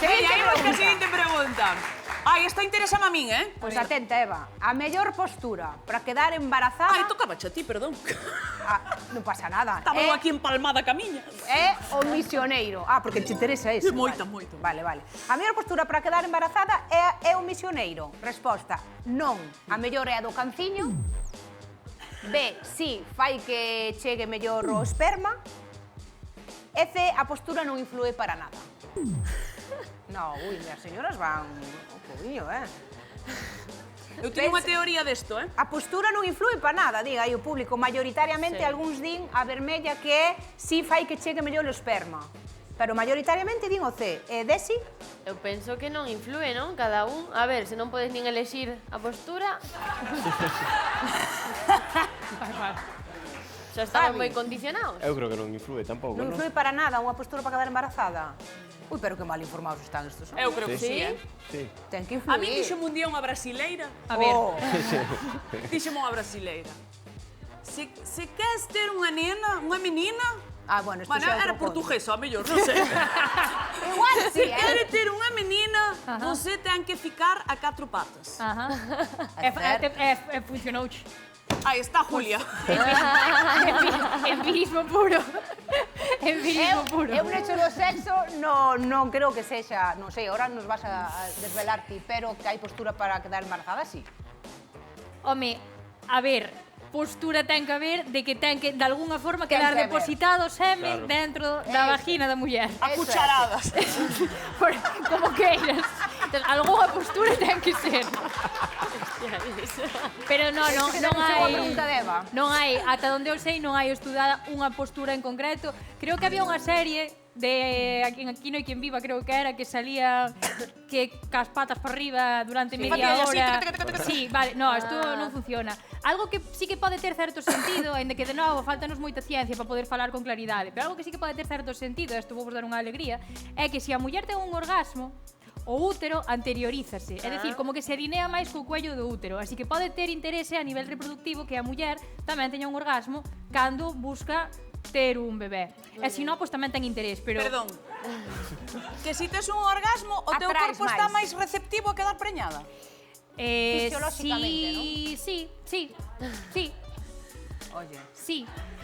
Aí vamos ca seguinte pregunta. Ai, esta interesa a min, Pois atenta, Eva. A mellor postura para quedar embarazada... Ai, tocaba a ti, perdón. Non pasa nada. Estaba eu aquí empalmada ca miña. É o misioneiro. Porque te interesa eso. Moito, vale. moito. Vale, vale. A mellor postura para quedar embarazada é o misioneiro. Resposta, non. A mellor é a do canciño. B, si, fai que chegue mellor o esperma. E C, a postura non influe para nada. No, as señoras van un poquinho, Eu teño unha teoría desto, A postura non influe para nada, diga aí o público. Mayoritariamente, algúns din a vermella que é si fai que chegue mellor o esperma. Pero mayoritariamente din o C. E Desi? Eu penso que non influe, non? Cada un... A ver, se non podes nin elexir a postura... Xa estaban moi condicionados. Eu creo que non influe tampouco, Non non? influe para nada unha postura para quedar embarazada? Ui, pero que mal informados están estos. Eu creo que sí, Sí. Ten que influir. A mí dixome un día unha brasileira. A ver, Dixome unha brasileira. Se queres ter unha nena, unha menina... Bueno, isto Bueno, xa é era outro portuguesa, a mellor, non sei. Igual Se quere ter unha menina, você ten que ficar a 4 patas. ajá. Funcionou. Aí está Julia. Empirismo puro. Empirismo puro. Eu necho do sexo non creo que sexa, non sei, ahora nos vas a desvelar ti, pero que hai postura para quedar embarazada, sí. Home, a ver, postura ten que haber de que ten que, de alguna forma, Ten quedar que haber. depositado o semen Claro. dentro da Eso. vagina da muller. A Eso é. cucharadas. Como queiras. Entón, algunha postura ten que ser. Pero non Chegou a pregunta de hai... Eva. Non hai, ata onde eu sei, non hai estudada unha postura en concreto. Creo que había unha serie de Aquí no hai quen viva, creo que era, que salía que cas patas para arriba durante media Facía así, hora. tac, tac, tac, tac. Sí, vale, no, isto non funciona. Algo que sí que pode ter certo sentido, aínda que de novo faltanos moita ciencia para poder falar con claridade, pero algo que sí que pode ter certo sentido, isto vou vos dar unha alegría, é que se a muller ten un orgasmo, o útero anteriorízase, é dicir, como que se alinea máis co cuello do útero, así que pode ter interese a nivel reproductivo que a muller tamén teña un orgasmo cando busca ter un bebé. E se non, pois tamén ten interés, pero... Perdón. Que si tes un orgasmo, o teu Atraes corpo está máis. máis receptivo a quedar preñada. Fisiolóxicamente, sí, sí, sí, sí, Oye. sí.